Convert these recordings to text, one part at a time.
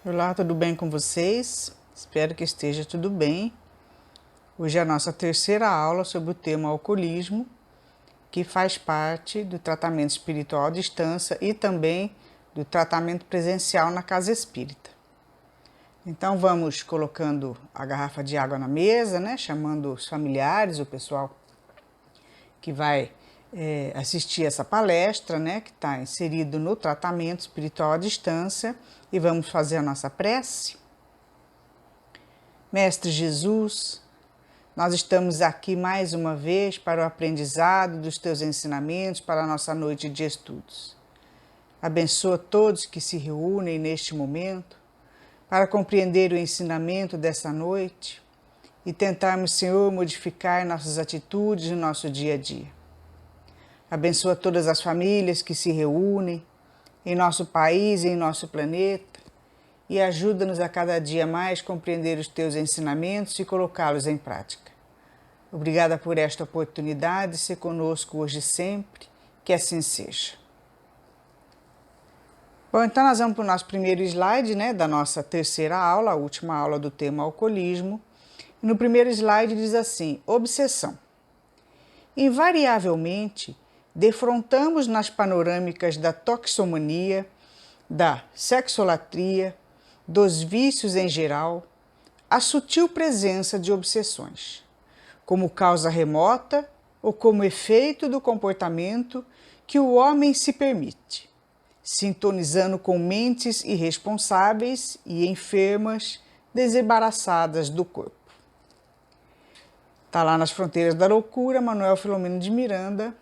Olá, tudo bem com vocês? Espero que esteja tudo bem. Hoje é a nossa terceira aula sobre o tema alcoolismo, que faz parte do tratamento espiritual à distância e também do tratamento presencial na casa espírita. Então vamos colocando a garrafa de água na mesa, né? Chamando os familiares, o pessoal que vai assistir essa palestra, né? Que está inserido no tratamento espiritual à distância. E vamos fazer a nossa prece. Mestre Jesus, nós estamos aqui mais uma vez para o aprendizado dos teus ensinamentos para a nossa noite de estudos. Abençoa todos que se reúnem neste momento para compreender o ensinamento dessa noite e tentarmos, Senhor, modificar nossas atitudes no nosso dia a dia. Abençoa todas as famílias que se reúnem em nosso país e em nosso planeta e ajuda-nos a cada dia mais compreender os teus ensinamentos e colocá-los em prática. Obrigada por esta oportunidade de ser conosco hoje e sempre, que assim seja. Bom, então nós vamos para o nosso primeiro slide, né, da nossa terceira aula, a última aula do tema alcoolismo. E no primeiro slide diz assim: obsessão. Invariavelmente, defrontamos nas panorâmicas da toxicomania, da sexolatria, dos vícios em geral, a sutil presença de obsessões, como causa remota ou como efeito do comportamento que o homem se permite, sintonizando com mentes irresponsáveis e enfermas, desembaraçadas do corpo. Está lá nas Fronteiras da Loucura, Manuel Filomeno de Miranda.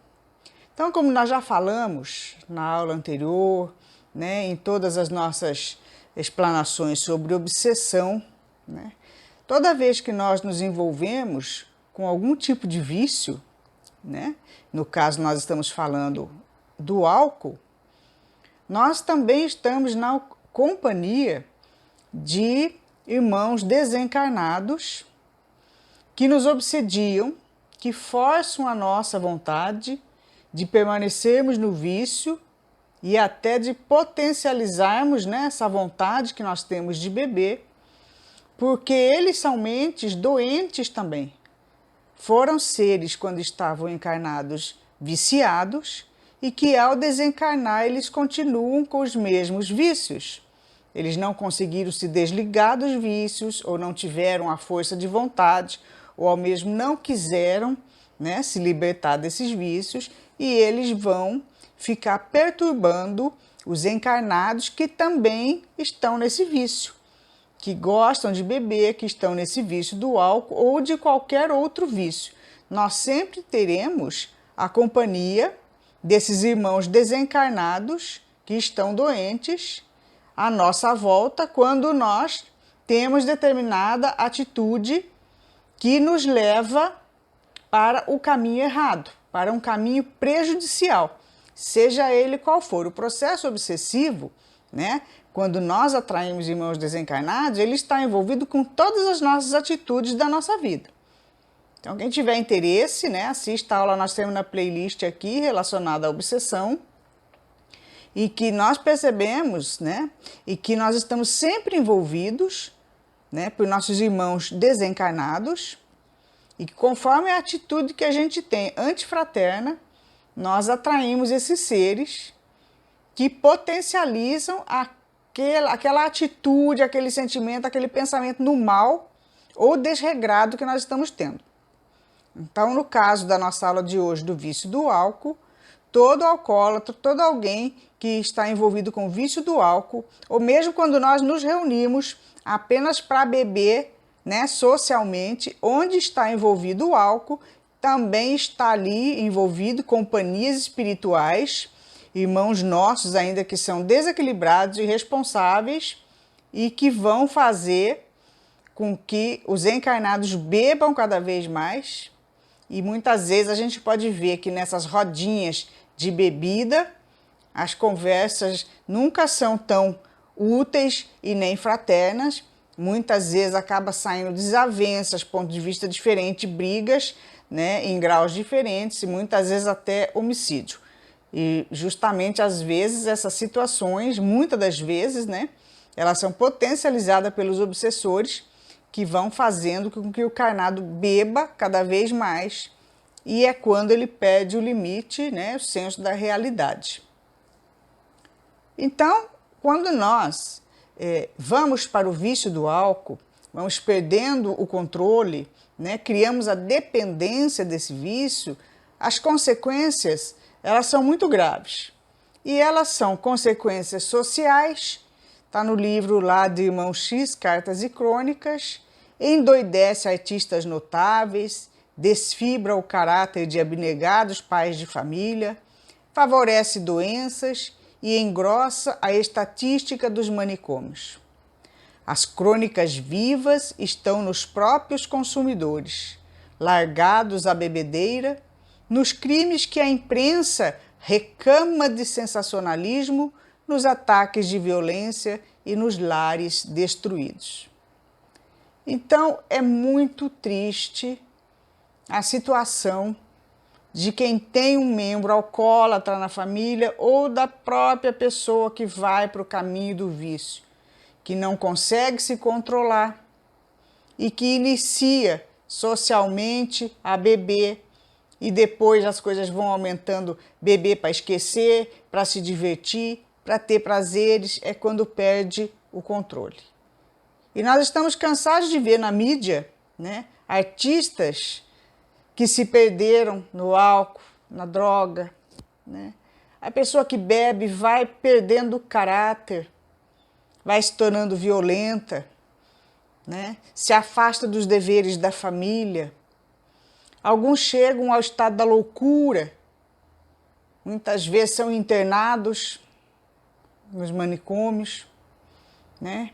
Então, como nós já falamos na aula anterior, né, em todas as nossas explanações sobre obsessão, né, toda vez que nós nos envolvemos com algum tipo de vício, né, no caso nós estamos falando do álcool, nós também estamos na companhia de irmãos desencarnados que nos obsediam, que forçam a nossa vontade de permanecermos no vício e até de potencializarmos, né, essa vontade que nós temos de beber, porque eles são mentes doentes também. Foram seres, quando estavam encarnados, viciados, e que ao desencarnar eles continuam com os mesmos vícios. Eles não conseguiram se desligar dos vícios, ou não tiveram a força de vontade, ou ao mesmo não quiseram, né, se libertar desses vícios, e eles vão ficar perturbando os encarnados que também estão nesse vício, que gostam de beber, que estão nesse vício do álcool ou de qualquer outro vício. Nós sempre teremos a companhia desses irmãos desencarnados que estão doentes à nossa volta quando nós temos determinada atitude que nos leva para o caminho errado, para um caminho prejudicial, seja ele qual for. O processo obsessivo, né, quando nós atraímos irmãos desencarnados, ele está envolvido com todas as nossas atitudes da nossa vida. Então, quem tiver interesse, né, assista a aula, nós temos na playlist aqui relacionada à obsessão, e que nós percebemos, né, e que nós estamos sempre envolvidos, né, por nossos irmãos desencarnados, e que conforme a atitude que a gente tem antifraterna, nós atraímos esses seres que potencializam aquela atitude, aquele sentimento, aquele pensamento no mal ou desregrado que nós estamos tendo. Então, no caso da nossa aula de hoje do vício do álcool, todo alcoólatra, todo alguém que está envolvido com o vício do álcool, ou mesmo quando nós nos reunimos apenas para beber, né, socialmente, onde está envolvido o álcool, também está ali envolvido companhias espirituais, irmãos nossos ainda que são desequilibrados e irresponsáveis e que vão fazer com que os encarnados bebam cada vez mais. E muitas vezes a gente pode ver que nessas rodinhas de bebida, as conversas nunca são tão úteis e nem fraternas. Muitas vezes acaba saindo desavenças, pontos de vista diferentes, brigas, né, em graus diferentes e muitas vezes até homicídio. E justamente às vezes essas situações, muitas das vezes, né, Elas são potencializadas pelos obsessores, que vão fazendo com que o carnado beba cada vez mais, e é quando ele perde o limite, né, o senso da realidade. Então, quando nós vamos para o vício do álcool, vamos perdendo o controle, né, criamos a dependência desse vício, as consequências, elas são muito graves. E elas são consequências sociais, está no livro lá de Irmão X, Cartas e Crônicas, endoidece artistas notáveis, desfibra o caráter de abnegados pais de família, favorece doenças e engrossa a estatística dos manicômios. As crônicas vivas estão nos próprios consumidores, largados à bebedeira, nos crimes que a imprensa recama de sensacionalismo, nos ataques de violência e nos lares destruídos. Então, é muito triste a situação de quem tem um membro alcoólatra na família ou da própria pessoa que vai para o caminho do vício, que não consegue se controlar e que inicia socialmente a beber e depois as coisas vão aumentando, beber para esquecer, para se divertir, para ter prazeres, é quando perde o controle. E nós estamos cansados de ver na mídia, né, artistas que se perderam no álcool, na droga, né? A pessoa que bebe vai perdendo o caráter, vai se tornando violenta, né? Se afasta dos deveres da família. Alguns chegam ao estado da loucura, muitas vezes são internados nos manicômios, né?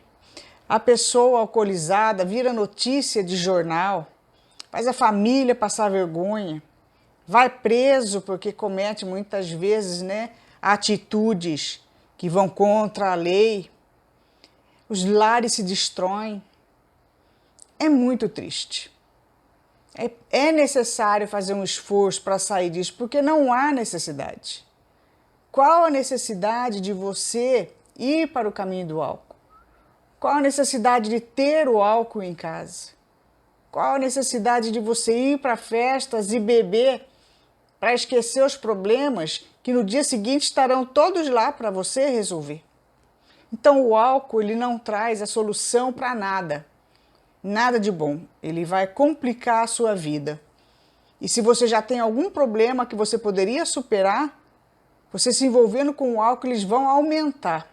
A pessoa alcoolizada vira notícia de jornal, faz a família passar vergonha, vai preso porque comete muitas vezes, né, atitudes que vão contra a lei, os lares se destroem. É muito triste. É necessário fazer um esforço para sair disso, porque não há necessidade. Qual a necessidade de você ir para o caminho do álcool? Qual a necessidade de ter o álcool em casa? Qual a necessidade de você ir para festas e beber para esquecer os problemas que no dia seguinte estarão todos lá para você resolver? Então o álcool ele não traz a solução para nada, nada de bom. Ele vai complicar a sua vida. E se você já tem algum problema que você poderia superar, você se envolvendo com o álcool, eles vão aumentar.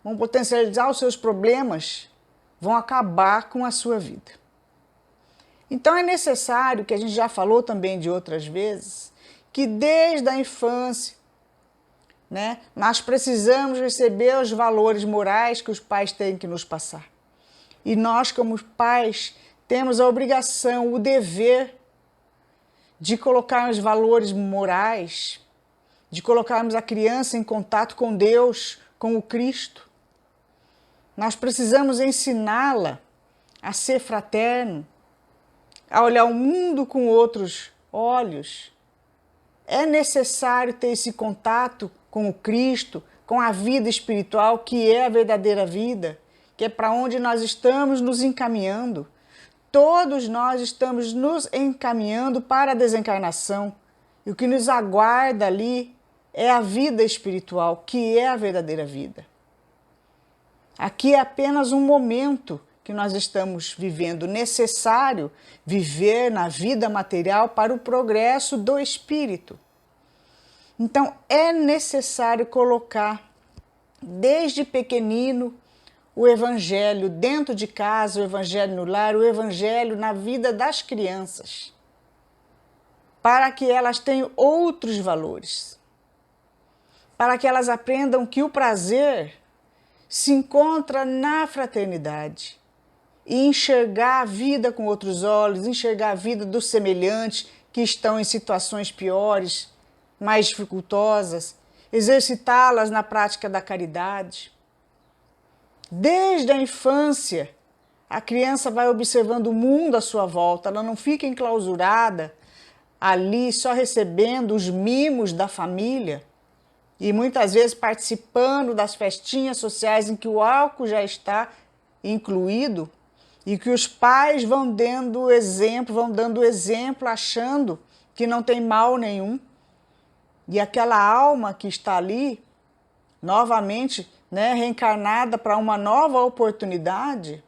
Vão potencializar os seus problemas, vão acabar com a sua vida. Então é necessário, que a gente já falou também de outras vezes, que desde a infância, né, nós precisamos receber os valores morais que os pais têm que nos passar. E nós, como pais, temos a obrigação, o dever de colocar os valores morais, de colocarmos a criança em contato com Deus, com o Cristo. Nós precisamos ensiná-la a ser fraterno, a olhar o mundo com outros olhos. É necessário ter esse contato com o Cristo, com a vida espiritual, que é a verdadeira vida, que é para onde nós estamos nos encaminhando. Todos nós estamos nos encaminhando para a desencarnação. E o que nos aguarda ali é a vida espiritual, que é a verdadeira vida. Aqui é apenas um momento que nós estamos vivendo, necessário viver na vida material para o progresso do espírito. Então, é necessário colocar, desde pequenino, o evangelho dentro de casa, o evangelho no lar, o evangelho na vida das crianças, para que elas tenham outros valores, para que elas aprendam que o prazer se encontra na fraternidade e enxergar a vida com outros olhos, enxergar a vida dos semelhantes que estão em situações piores, mais dificultosas, exercitá-las na prática da caridade. Desde a infância, a criança vai observando o mundo à sua volta, ela não fica enclausurada ali só recebendo os mimos da família, E muitas vezes participando das festinhas sociais em que o álcool já está incluído e que os pais vão dando exemplo achando que não tem mal nenhum. E aquela alma que está ali, novamente, né, reencarnada para uma nova oportunidade,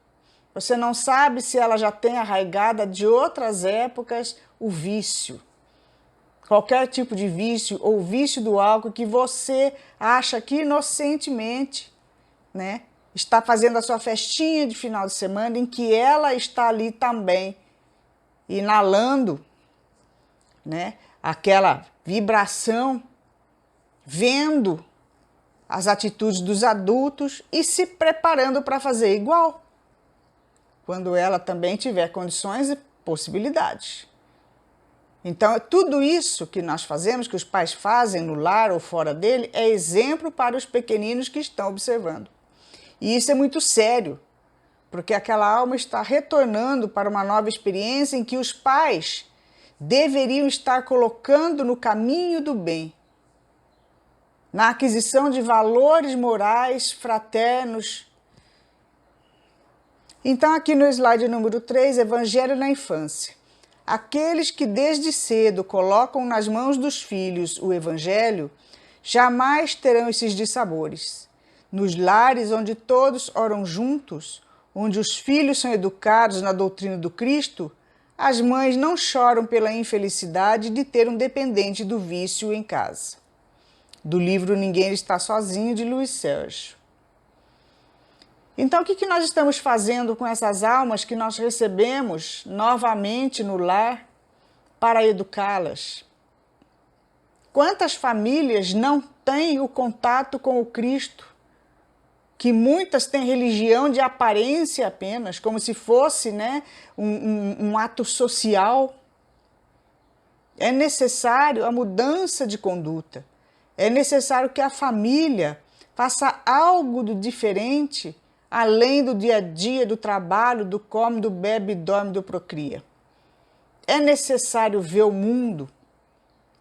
você não sabe se ela já tem arraigada de outras épocas o vício. Qualquer tipo de vício ou vício do álcool que você acha que inocentemente, né, está fazendo a sua festinha de final de semana em que ela está ali também inalando, né, aquela vibração, vendo as atitudes dos adultos e se preparando para fazer igual, quando ela também tiver condições e possibilidades. Então, tudo isso que nós fazemos, que os pais fazem no lar ou fora dele, é exemplo para os pequeninos que estão observando. E isso é muito sério, porque aquela alma está retornando para uma nova experiência em que os pais deveriam estar colocando no caminho do bem, na aquisição de valores morais fraternos. Então, aqui no slide número 3, Evangelho na infância. Aqueles que desde cedo colocam nas mãos dos filhos o Evangelho, jamais terão esses dissabores. Nos lares onde todos oram juntos, onde os filhos são educados na doutrina do Cristo, as mães não choram pela infelicidade de ter um dependente do vício em casa. Do livro Ninguém Está Sozinho, de Luiz Sérgio. Então, o que nós estamos fazendo com essas almas que nós recebemos novamente no lar para educá-las? Quantas famílias não têm o contato com o Cristo? Que muitas têm religião de aparência apenas, como se fosse, né, um ato social. É necessário a mudança de conduta. É necessário que a família faça algo do diferente, além do dia a dia, do trabalho, do come, do bebe, dorme, do procria. É necessário ver o mundo,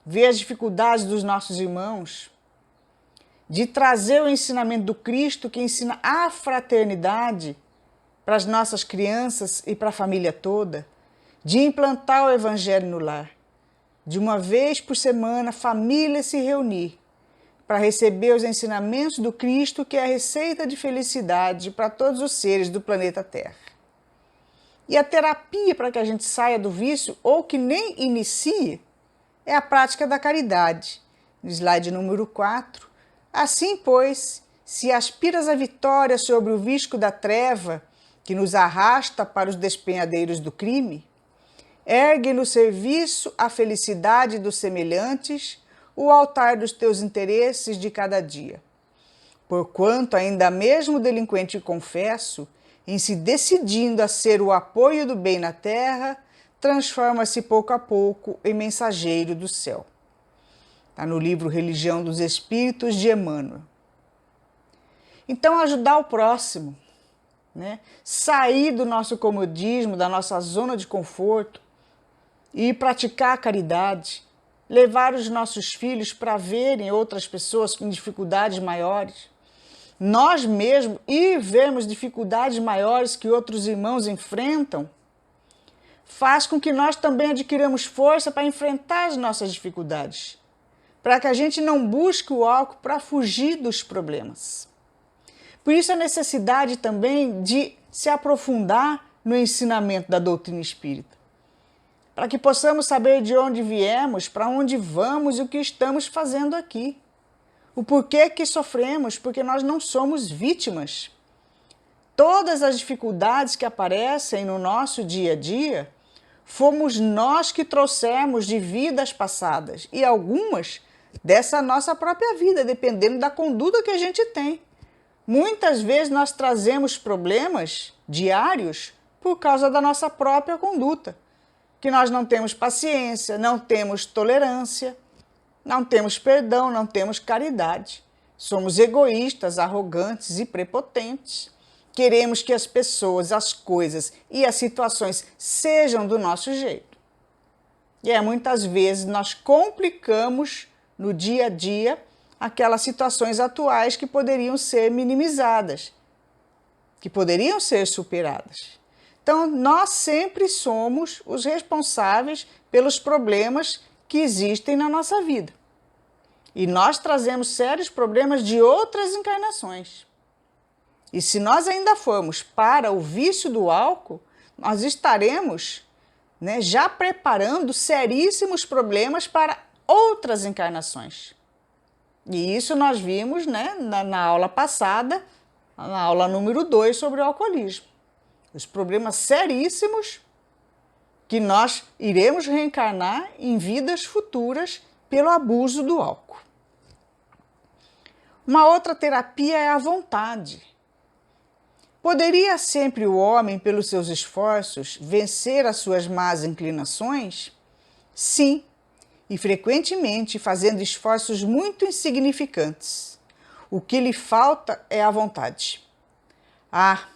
ver as dificuldades dos nossos irmãos, de trazer o ensinamento do Cristo que ensina a fraternidade para as nossas crianças e para a família toda, de implantar o Evangelho no lar, de uma vez por semana a família se reunir para receber os ensinamentos do Cristo, que é a receita de felicidade para todos os seres do planeta Terra. E a terapia para que a gente saia do vício, ou que nem inicie, é a prática da caridade. No slide número 4, assim, pois, se aspiras à vitória sobre o visco da treva, que nos arrasta para os despenhadeiros do crime, ergue no serviço a felicidade dos semelhantes, o altar dos teus interesses de cada dia. Porquanto ainda mesmo o delinquente confesso, em se decidindo a ser o apoio do bem na terra, transforma-se pouco a pouco em mensageiro do céu. Está no livro Religião dos Espíritos, de Emmanuel. Então, ajudar o próximo, né? Sair do nosso comodismo, da nossa zona de conforto e praticar a caridade, levar os nossos filhos para verem outras pessoas com dificuldades maiores, nós mesmos ir vermos dificuldades maiores que outros irmãos enfrentam, faz com que nós também adquiramos força para enfrentar as nossas dificuldades, para que a gente não busque o álcool para fugir dos problemas. Por isso a necessidade também de se aprofundar no ensinamento da doutrina espírita, para que possamos saber de onde viemos, para onde vamos e o que estamos fazendo aqui. O porquê que sofremos, porque nós não somos vítimas. Todas as dificuldades que aparecem no nosso dia a dia, fomos nós que trouxemos de vidas passadas e algumas dessa nossa própria vida, dependendo da conduta que a gente tem. Muitas vezes nós trazemos problemas diários por causa da nossa própria conduta, que nós não temos paciência, não temos tolerância, não temos perdão, não temos caridade. Somos egoístas, arrogantes e prepotentes. Queremos que as pessoas, as coisas e as situações sejam do nosso jeito. E muitas vezes nós complicamos no dia a dia aquelas situações atuais que poderiam ser minimizadas, que poderiam ser superadas. Então, nós sempre somos os responsáveis pelos problemas que existem na nossa vida. E nós trazemos sérios problemas de outras encarnações. E se nós ainda formos para o vício do álcool, nós estaremos, já preparando seríssimos problemas para outras encarnações. E isso nós vimos na aula passada, na aula número 2 sobre o alcoolismo. Os problemas seríssimos que nós iremos reencarnar em vidas futuras pelo abuso do álcool. Uma outra terapia é a vontade. Poderia sempre o homem, pelos seus esforços, vencer as suas más inclinações? Sim, e frequentemente fazendo esforços muito insignificantes. O que lhe falta é a vontade. Ah,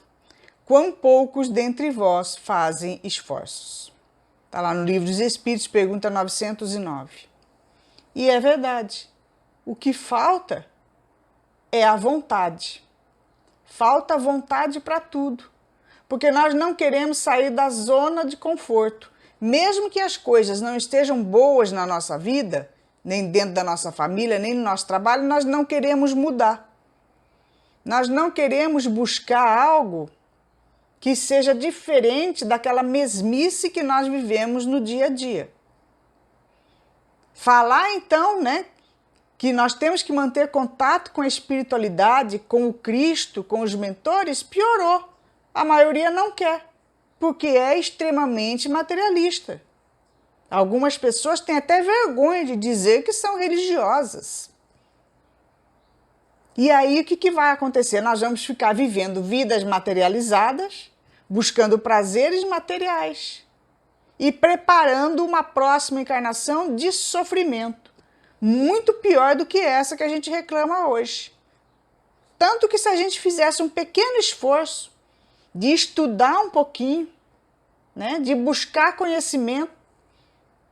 quão poucos dentre vós fazem esforços. Está lá no Livro dos Espíritos, pergunta 909. E é verdade, o que falta é a vontade. Falta vontade para tudo, porque nós não queremos sair da zona de conforto. Mesmo que as coisas não estejam boas na nossa vida, nem dentro da nossa família, nem no nosso trabalho, nós não queremos mudar. Nós não queremos buscar algo que seja diferente daquela mesmice que nós vivemos no dia a dia. Falar então, que nós temos que manter contato com a espiritualidade, com o Cristo, com os mentores, piorou. A maioria não quer, porque é extremamente materialista. Algumas pessoas têm até vergonha de dizer que são religiosas. E aí o que vai acontecer? Nós vamos ficar vivendo vidas materializadas, buscando prazeres materiais e preparando uma próxima encarnação de sofrimento, muito pior do que essa que a gente reclama hoje. Tanto que se a gente fizesse um pequeno esforço de estudar um pouquinho, de buscar conhecimento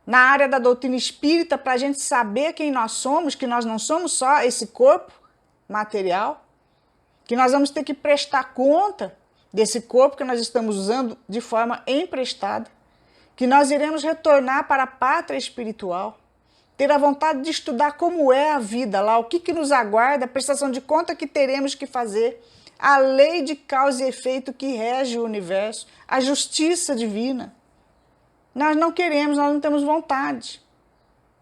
na área da doutrina espírita para a gente saber quem nós somos, que nós não somos só esse corpo material, que nós vamos ter que prestar conta desse corpo que nós estamos usando de forma emprestada, que nós iremos retornar para a pátria espiritual, ter a vontade de estudar como é a vida lá, o que nos aguarda, a prestação de conta que teremos que fazer, a lei de causa e efeito que rege o universo, a justiça divina. Nós não queremos, nós não temos vontade.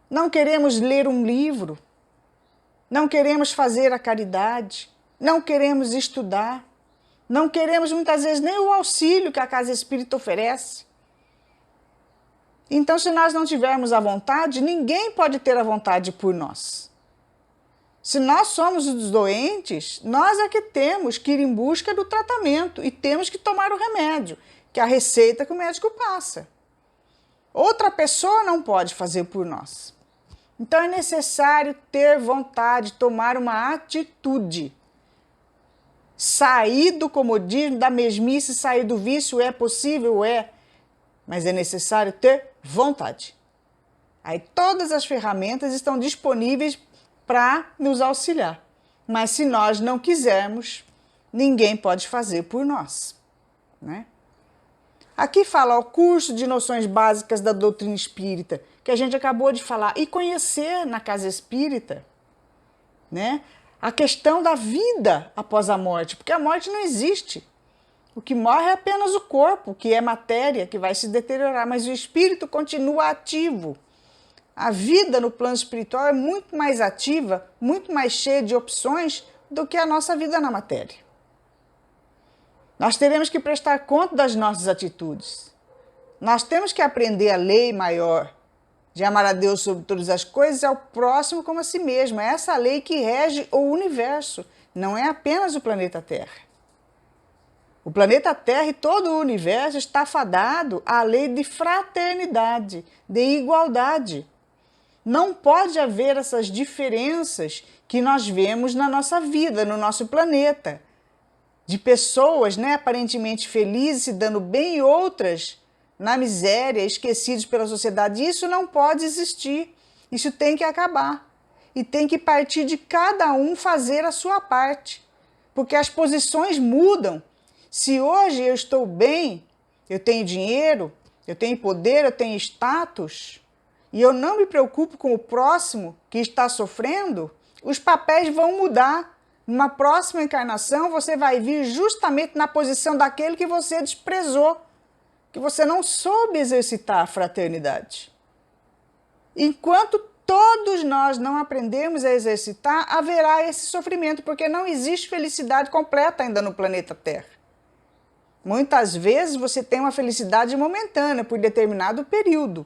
Não queremos ler um livro, não queremos fazer a caridade, não queremos estudar, não queremos muitas vezes nem o auxílio que a Casa Espírita oferece. Então, se nós não tivermos a vontade, ninguém pode ter a vontade por nós. Se nós somos os doentes, nós é que temos que ir em busca do tratamento e temos que tomar o remédio, que é a receita que o médico passa. Outra pessoa não pode fazer por nós. Então é necessário ter vontade, tomar uma atitude. Sair do comodismo, da mesmice, sair do vício é possível? É. Mas é necessário ter vontade. Aí todas as ferramentas estão disponíveis para nos auxiliar. Mas se nós não quisermos, ninguém pode fazer por nós. Aqui fala o curso de noções básicas da doutrina espírita, que a gente acabou de falar, e conhecer na Casa Espírita, a questão da vida após a morte, porque a morte não existe. O que morre é apenas o corpo, que é matéria, que vai se deteriorar, mas o espírito continua ativo. A vida no plano espiritual é muito mais ativa, muito mais cheia de opções do que a nossa vida na matéria. Nós teremos que prestar conta das nossas atitudes. Nós temos que aprender a lei maior de amar a Deus sobre todas as coisas e ao próximo como a si mesmo. É essa lei que rege o universo, não é apenas o planeta Terra. O planeta Terra e todo o universo está fadado à lei de fraternidade, de igualdade. Não pode haver essas diferenças que nós vemos na nossa vida, no nosso planeta. De pessoas aparentemente felizes, se dando bem, e outras na miséria, esquecidas pela sociedade. Isso não pode existir. Isso tem que acabar. e tem que partir de cada um fazer a sua parte, porque as posições mudam. Se hoje eu estou bem, eu tenho dinheiro, eu tenho poder, eu tenho status, e eu não me preocupo com o próximo que está sofrendo, os papéis vão mudar. Numa próxima encarnação, você vai vir justamente na posição daquele que você desprezou, que você não soube exercitar a fraternidade. Enquanto todos nós não aprendemos a exercitar, haverá esse sofrimento, porque não existe felicidade completa ainda no planeta Terra. Muitas vezes você tem uma felicidade momentânea por determinado período,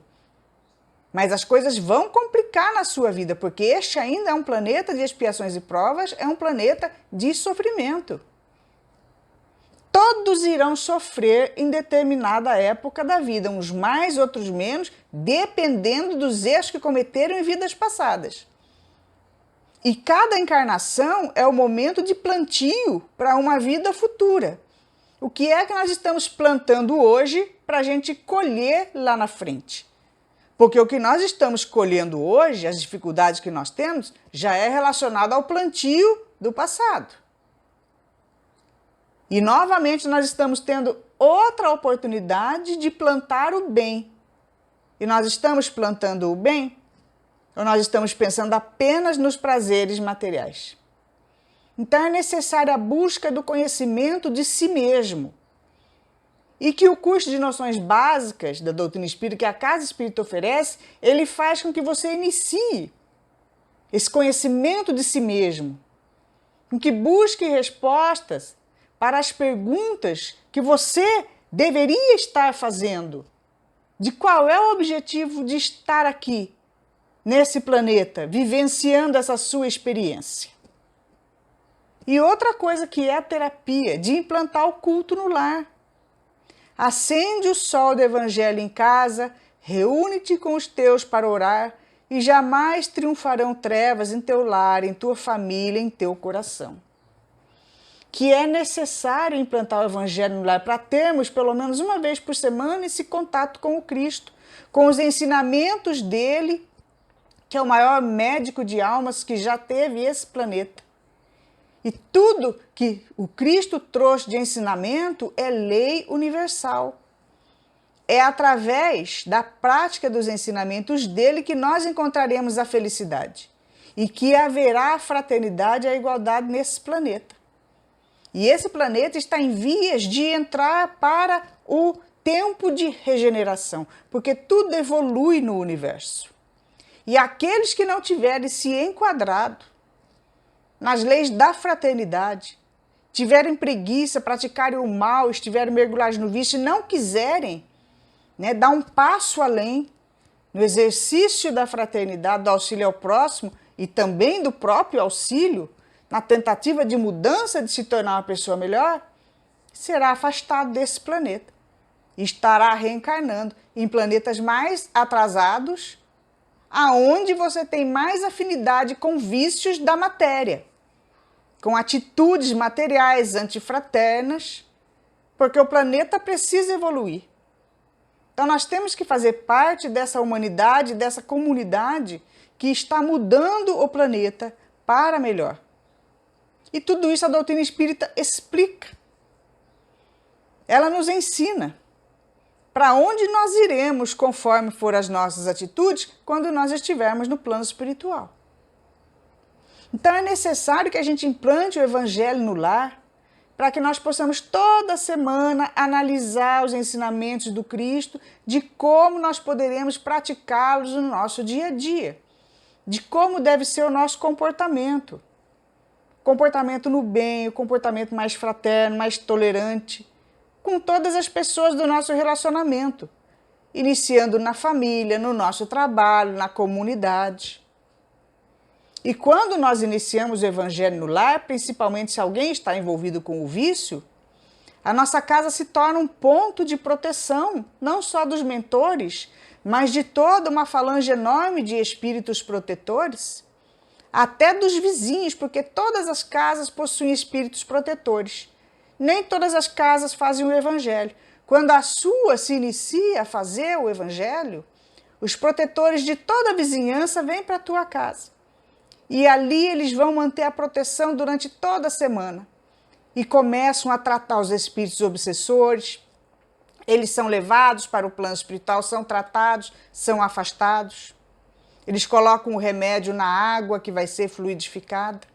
mas as coisas vão complicar na sua vida, porque este ainda é um planeta de expiações e provas, é um planeta de sofrimento. Todos irão sofrer em determinada época da vida, uns mais, outros menos, dependendo dos erros que cometeram em vidas passadas. E cada encarnação é o momento de plantio para uma vida futura. O que é que nós estamos plantando hoje para a gente colher lá na frente? Porque o que nós estamos colhendo hoje, as dificuldades que nós temos, já é relacionado ao plantio do passado. E novamente nós estamos tendo outra oportunidade de plantar o bem. E nós estamos plantando o bem? Ou nós estamos pensando apenas nos prazeres materiais? Então é necessária a busca do conhecimento de si mesmo. E que o curso de noções básicas da doutrina espírita que a Casa Espírita oferece, ele faz com que você inicie esse conhecimento de si mesmo, com que busque respostas para as perguntas que você deveria estar fazendo, de qual é o objetivo de estar aqui, nesse planeta, vivenciando essa sua experiência. E outra coisa que é a terapia, de implantar o culto no lar. Acende o sol do Evangelho em casa, reúne-te com os teus para orar, e jamais triunfarão trevas em teu lar, em tua família, em teu coração. Que é necessário implantar o Evangelho no lar para termos, pelo menos uma vez por semana, esse contato com o Cristo, com os ensinamentos dele, que é o maior médico de almas que já teve esse planeta. E tudo que o Cristo trouxe de ensinamento é lei universal. É através da prática dos ensinamentos dele que nós encontraremos a felicidade e que haverá a fraternidade e a igualdade nesse planeta. E esse planeta está em vias de entrar para o tempo de regeneração, porque tudo evolui no universo. E aqueles que não tiverem se enquadrado nas leis da fraternidade, tiverem preguiça, praticarem o mal, estiverem mergulhados no vício e não quiserem, dar um passo além no exercício da fraternidade, do auxílio ao próximo e também do próprio auxílio, na tentativa de mudança de se tornar uma pessoa melhor, será afastado desse planeta e estará reencarnando em planetas mais atrasados, aonde você tem mais afinidade com vícios da matéria, com atitudes materiais antifraternas, porque o planeta precisa evoluir. Então nós temos que fazer parte dessa humanidade, dessa comunidade que está mudando o planeta para melhor. E tudo isso a doutrina espírita explica. Ela nos ensina para onde nós iremos conforme for as nossas atitudes quando nós estivermos no plano espiritual. Então é necessário que a gente implante o Evangelho no lar para que nós possamos toda semana analisar os ensinamentos do Cristo, de como nós poderemos praticá-los no nosso dia a dia, de como deve ser o nosso comportamento. Comportamento no bem, o comportamento mais fraterno, mais tolerante, com todas as pessoas do nosso relacionamento, iniciando na família, no nosso trabalho, na comunidade. E quando nós iniciamos o Evangelho no lar, principalmente se alguém está envolvido com o vício, a nossa casa se torna um ponto de proteção, não só dos mentores, mas de toda uma falange enorme de espíritos protetores, até dos vizinhos, porque todas as casas possuem espíritos protetores. Nem todas as casas fazem o Evangelho. Quando a sua se inicia a fazer o Evangelho, os protetores de toda a vizinhança vêm para a tua casa. e ali eles vão manter a proteção durante toda a semana. E começam a tratar os espíritos obsessores, eles são levados para o plano espiritual, são tratados, são afastados. Eles colocam o remédio na água que vai ser fluidificada.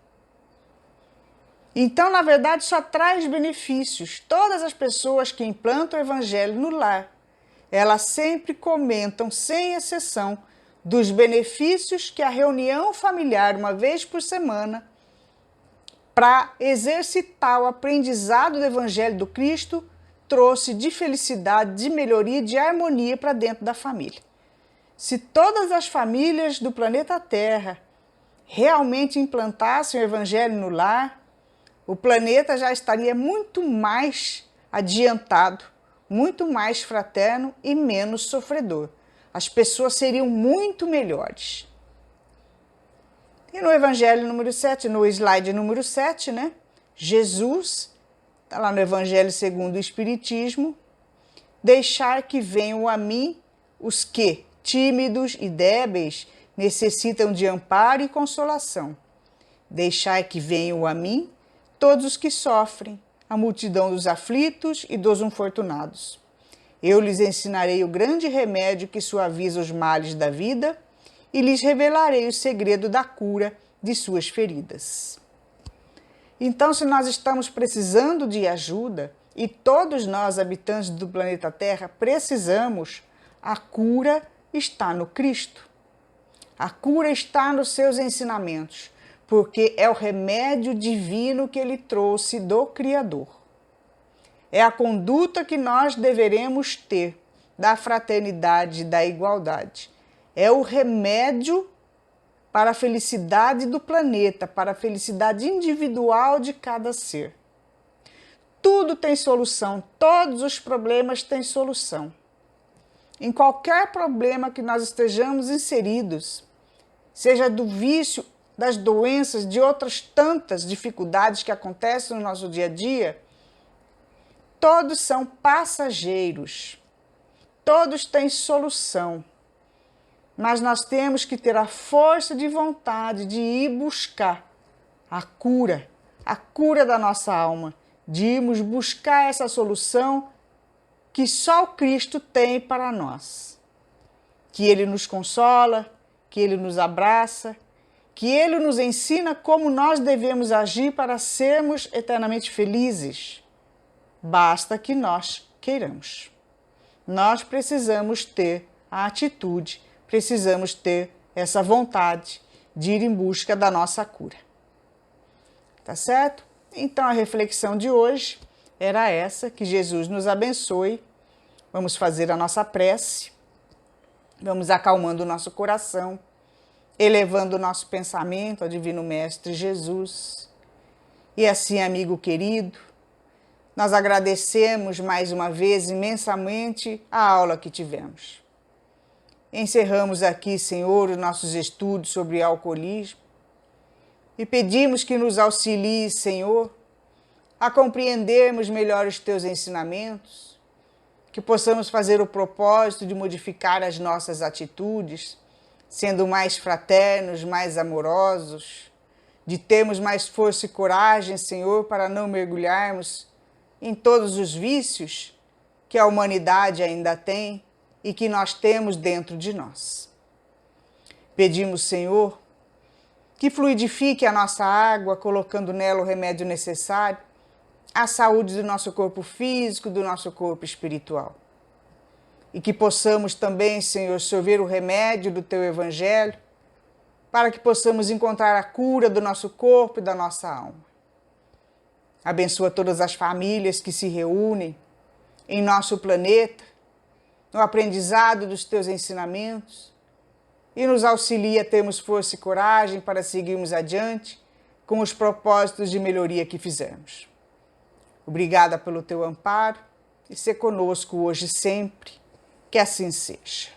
Então, na verdade, só traz benefícios. Todas as pessoas que implantam o evangelho no lar, elas sempre comentam, sem exceção, dos benefícios que a reunião familiar, uma vez por semana, para exercitar o aprendizado do evangelho do Cristo, trouxe de felicidade, de melhoria, de harmonia para dentro da família. Se todas as famílias do planeta Terra realmente implantassem o evangelho no lar, o planeta já estaria muito mais adiantado, muito mais fraterno e menos sofredor. As pessoas seriam muito melhores. E no evangelho número 7, no slide número 7, né? Jesus, está lá no evangelho segundo o Espiritismo, deixar que venham a mim os que, tímidos e débeis, necessitam de amparo e consolação. Deixai que venham a mim todos os que sofrem, a multidão dos aflitos e dos infortunados. Eu lhes ensinarei o grande remédio que suaviza os males da vida e lhes revelarei o segredo da cura de suas feridas. Então, se nós estamos precisando de ajuda, e todos nós, habitantes do planeta Terra, precisamos, a cura está no Cristo. A cura está nos seus ensinamentos, porque é o remédio divino que ele trouxe do Criador. É a conduta que nós deveremos ter da fraternidade e da igualdade. É o remédio para a felicidade do planeta, para a felicidade individual de cada ser. Tudo tem solução, todos os problemas têm solução. Em qualquer problema que nós estejamos inseridos, seja do vício, das doenças, de outras tantas dificuldades que acontecem no nosso dia a dia, todos são passageiros, todos têm solução, mas nós temos que ter a força de vontade de ir buscar a cura da nossa alma, de irmos buscar essa solução que só o Cristo tem para nós. Que Ele nos consola, que Ele nos abraça, que Ele nos ensina como nós devemos agir para sermos eternamente felizes. Basta que nós queiramos. Nós precisamos ter a atitude, precisamos ter essa vontade de ir em busca da nossa cura. Tá certo? Então a reflexão de hoje era essa, que Jesus nos abençoe. Vamos fazer a nossa prece, vamos acalmando o nosso coração, elevando o nosso pensamento ao Divino Mestre Jesus. E assim, amigo querido, nós agradecemos mais uma vez imensamente a aula que tivemos. Encerramos aqui, Senhor, os nossos estudos sobre alcoolismo e pedimos que nos auxilie, Senhor, a compreendermos melhor os Teus ensinamentos, que possamos fazer o propósito de modificar as nossas atitudes, sendo mais fraternos, mais amorosos, de termos mais força e coragem, Senhor, para não mergulharmos em todos os vícios que a humanidade ainda tem e que nós temos dentro de nós. Pedimos, Senhor, que fluidifique a nossa água, colocando nela o remédio necessário à saúde do nosso corpo físico, do nosso corpo espiritual. E que possamos também, Senhor, sorver o remédio do Teu Evangelho, para que possamos encontrar a cura do nosso corpo e da nossa alma. Abençoa todas as famílias que se reúnem em nosso planeta, no aprendizado dos Teus ensinamentos, e nos auxilia a termos força e coragem para seguirmos adiante com os propósitos de melhoria que fizemos. Obrigada pelo Teu amparo e ser conosco hoje e sempre. Que assim seja.